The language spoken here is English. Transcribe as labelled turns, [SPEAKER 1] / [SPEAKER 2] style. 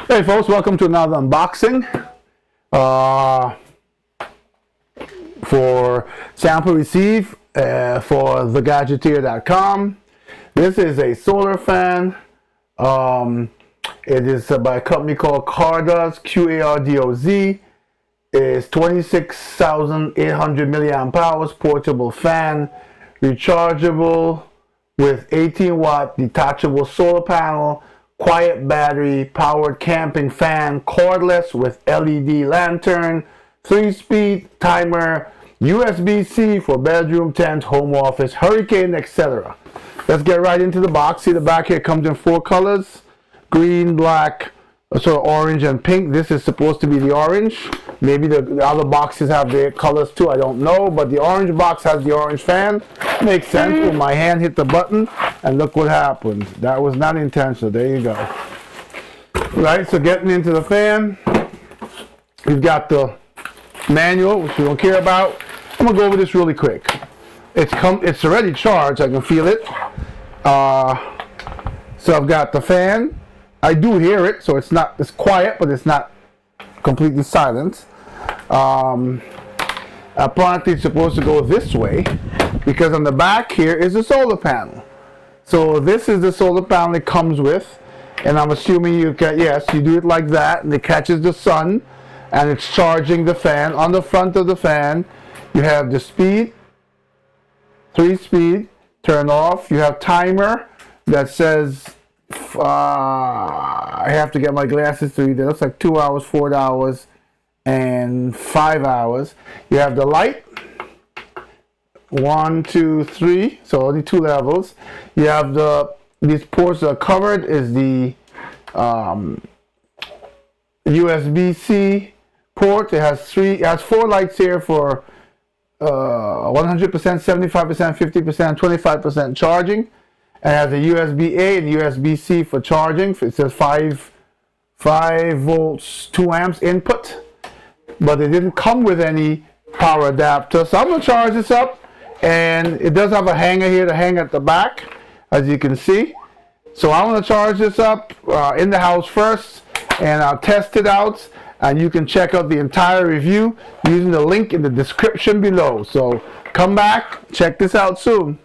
[SPEAKER 1] Hey folks, welcome to another unboxing for sample receive for thegadgeteer.com. This is a solar fan. It is by a company called Qardoz, Qardoz. It's 26,800 milliamp hours, portable fan, rechargeable with 18-watt detachable solar panel, quiet battery, powered camping fan, cordless with LED lantern, 3-speed timer, USB-C for bedroom, tent, home office, hurricane, etc. Let's get right into the box. See, the back here comes in 4 colors: green, black, sort of orange, and pink. This is supposed to be the orange. Maybe the other boxes have their colors too, I don't know, but the orange box has the orange fan. Makes sense. When my hand hit the button, and look what happened. That was not intentional. There you go. Right, so getting into the fan, we've got the manual, which we don't care about. I'm gonna go over this really quick. It's already charged. I can feel it. So I've got the fan. I do hear it, so it's quiet, but it's not completely silent. Apparently it's supposed to go this way, because on the back here is the solar panel. So this is the solar panel it comes with, and I'm assuming you do it like that, and it catches the sun, and it's charging the fan. On the front of the fan, you have the speed, 3-speed, turn off. You have timer that says, I have to get my glasses to read it. It looks like 2 hours, 4 hours, and 5 hours. You have the light, 1, 2, 3, so only 2 levels. You have these ports that are covered is the USB-C port. It has 4 lights here for 100%, 75%, 50%, 25% charging. It has a USB-A and USB-C for charging. It says 5 volts, 2 amps input, but it didn't come with any power adapter. So I'm going to charge this up, and it does have a hanger here to hang at the back, as you can see. So I'm going to charge this up in the house first, and I'll test it out, and you can check out the entire review using the link in the description below. So come back, check this out soon.